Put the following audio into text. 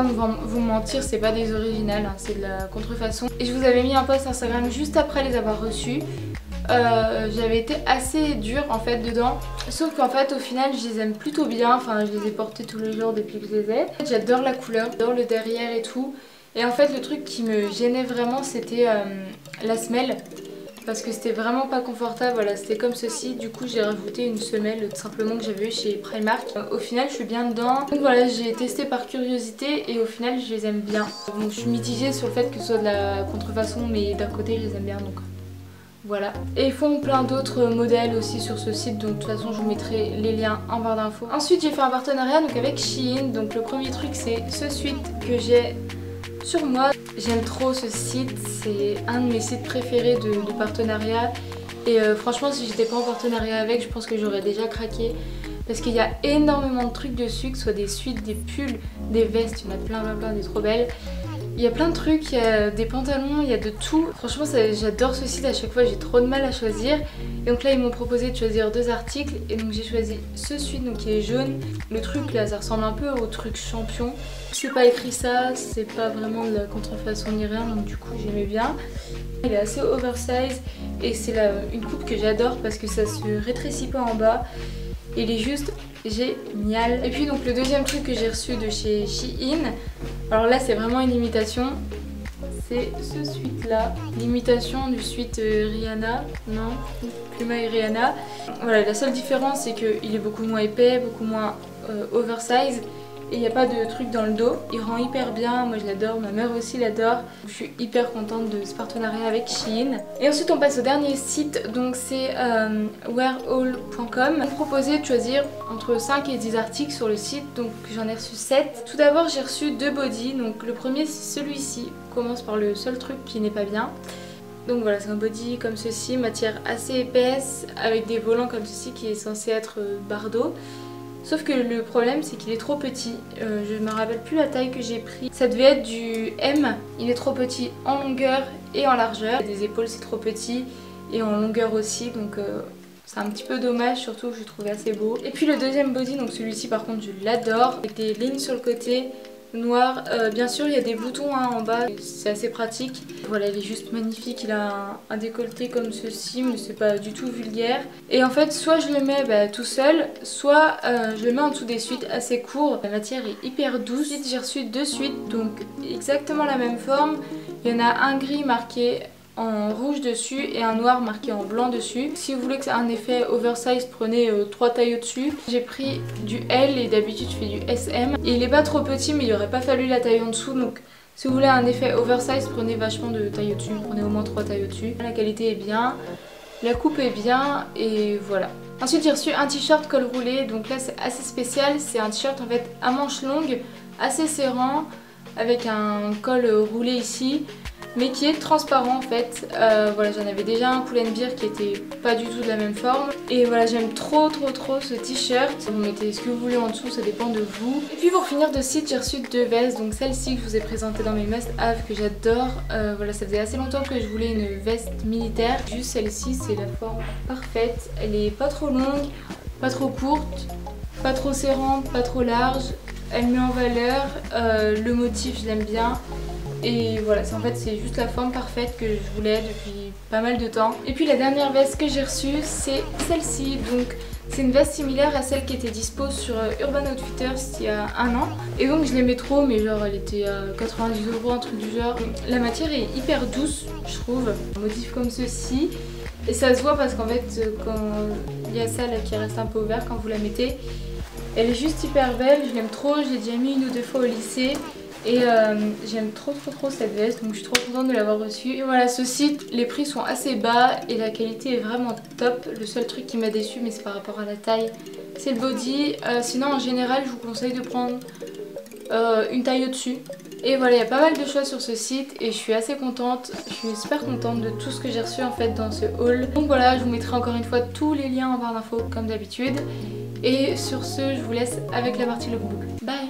pas vous mentir, c'est pas des originales, hein, c'est de la contrefaçon. Et je vous avais mis un post Instagram juste après les avoir reçus. J'avais été assez dure en fait dedans, sauf qu'en fait au final je les aime plutôt bien, enfin je les ai portés tous les jours depuis que je les ai. J'adore la couleur, j'adore le derrière et tout, et en fait le truc qui me gênait vraiment c'était la semelle, parce que c'était vraiment pas confortable. Voilà, c'était comme ceci, du coup j'ai rajouté une semelle tout simplement que j'avais eu chez Primark. Au final je suis bien dedans, donc voilà, j'ai testé par curiosité et au final je les aime bien. Donc je suis mitigée sur le fait que ce soit de la contrefaçon, mais d'un côté je les aime bien, donc voilà. Et ils font plein d'autres modèles aussi sur ce site, donc de toute façon je vous mettrai les liens en barre d'infos. Ensuite j'ai fait un partenariat donc avec Shein, donc le premier truc c'est ce sweat que j'ai sur moi. J'aime trop ce site, c'est un de mes sites préférés de partenariat. Et franchement si j'étais pas en partenariat avec, je pense que j'aurais déjà craqué. Parce qu'il y a énormément de trucs dessus, que ce soit des sweats, des pulls, des vestes, il y en a plein, des trop belles. Il y a plein de trucs, il y a des pantalons, il y a de tout. Franchement j'adore ce site, à chaque fois j'ai trop de mal à choisir. Et donc là ils m'ont proposé de choisir 2 articles et donc j'ai choisi ce sweat donc qui est jaune. Le truc là ça ressemble un peu au truc champion. C'est pas écrit ça, c'est pas vraiment de la contrefaçon ni rien, donc du coup j'aimais bien. Il est assez oversize et c'est une coupe que j'adore parce que ça se rétrécit pas en bas. Il est juste génial. Et puis donc le deuxième truc que j'ai reçu de chez Shein, alors là c'est vraiment une imitation, c'est ce sweat là, l'imitation du sweat Rihanna, non, Puma et Rihanna. Voilà, la seule différence c'est qu'il est beaucoup moins épais, beaucoup moins oversize. Et il n'y a pas de truc dans le dos, il rend hyper bien, moi je l'adore, ma mère aussi l'adore. Je suis hyper contente de ce partenariat avec Shein. Et ensuite on passe au dernier site, donc c'est wearall.com. On proposait de choisir entre 5 et 10 articles sur le site, donc j'en ai reçu 7. Tout d'abord j'ai reçu 2 bodys, donc le premier c'est celui-ci, on commence par le seul truc qui n'est pas bien. Donc voilà, c'est un body comme ceci, matière assez épaisse, avec des volants comme ceci qui est censé être bardeau. Sauf que le problème c'est qu'il est trop petit, je me rappelle plus la taille que j'ai pris. Ça devait être du M, il est trop petit en longueur et en largeur. Des épaules c'est trop petit et en longueur aussi, donc c'est un petit peu dommage, surtout que je le trouvais assez beau. Et puis le deuxième body, donc celui-ci par contre je l'adore, avec des lignes sur le côté, noir. Bien sûr il y a des boutons hein, en bas, c'est assez pratique. Voilà, il est juste magnifique, il a un décolleté comme ceci mais c'est pas du tout vulgaire. Et en fait soit je le mets tout seul, soit je le mets en dessous des sweats assez courts. La matière est hyper douce. J'ai reçu 2 sweats, donc exactement la même forme. Il y en a un gris marqué en rouge dessus et un noir marqué en blanc dessus. Si vous voulez que ça ait un effet oversize, prenez 3 tailles au-dessus. J'ai pris du L et d'habitude je fais du SM. Et il est pas trop petit mais il aurait pas fallu la taille en dessous, donc si vous voulez un effet oversize, prenez vachement de taille au-dessus, prenez au moins 3 tailles au-dessus. La qualité est bien, la coupe est bien et voilà. Ensuite j'ai reçu un t-shirt col roulé, donc là c'est assez spécial, c'est un t-shirt en fait à manches longues, assez serrant, avec un col roulé ici, mais qui est transparent en fait. Voilà, j'en avais déjà un Pull & Bear qui était pas du tout de la même forme. Et voilà, j'aime trop ce t-shirt. Vous mettez ce que vous voulez en dessous, ça dépend de vous. Et puis pour finir de site, j'ai reçu 2 vestes. Donc celle-ci que je vous ai présentée dans mes must-have que j'adore. Voilà, ça faisait assez longtemps que je voulais une veste militaire. Juste celle-ci, c'est la forme parfaite. Elle est pas trop longue, pas trop courte, pas trop serrante, pas trop large. Elle met en valeur, le motif je l'aime bien. Et voilà, en fait c'est juste la forme parfaite que je voulais depuis pas mal de temps. Et puis la dernière veste que j'ai reçue c'est celle-ci. Donc c'est une veste similaire à celle qui était dispo sur Urban Outfitters il y a un an. Et donc je l'aimais trop, mais genre elle était à 90 €, un truc du genre. La matière est hyper douce je trouve, un motif comme ceci. Et ça se voit parce qu'en fait quand il y a ça là qui reste un peu ouvert quand vous la mettez, elle est juste hyper belle, je l'aime trop, je l'ai déjà mis 1 ou 2 fois au lycée. Et j'aime trop cette veste, donc je suis trop contente de l'avoir reçue. Et voilà, ce site, les prix sont assez bas et la qualité est vraiment top. Le seul truc qui m'a déçu, mais c'est par rapport à la taille, c'est le body. Sinon en général je vous conseille de prendre une taille au-dessus. Et voilà, il y a pas mal de choix sur ce site et je suis assez contente. Je suis super contente de tout ce que j'ai reçu en fait dans ce haul. Donc voilà, je vous mettrai encore une fois tous les liens en barre d'infos comme d'habitude. Et sur ce, je vous laisse avec la partie lookbook. Bye!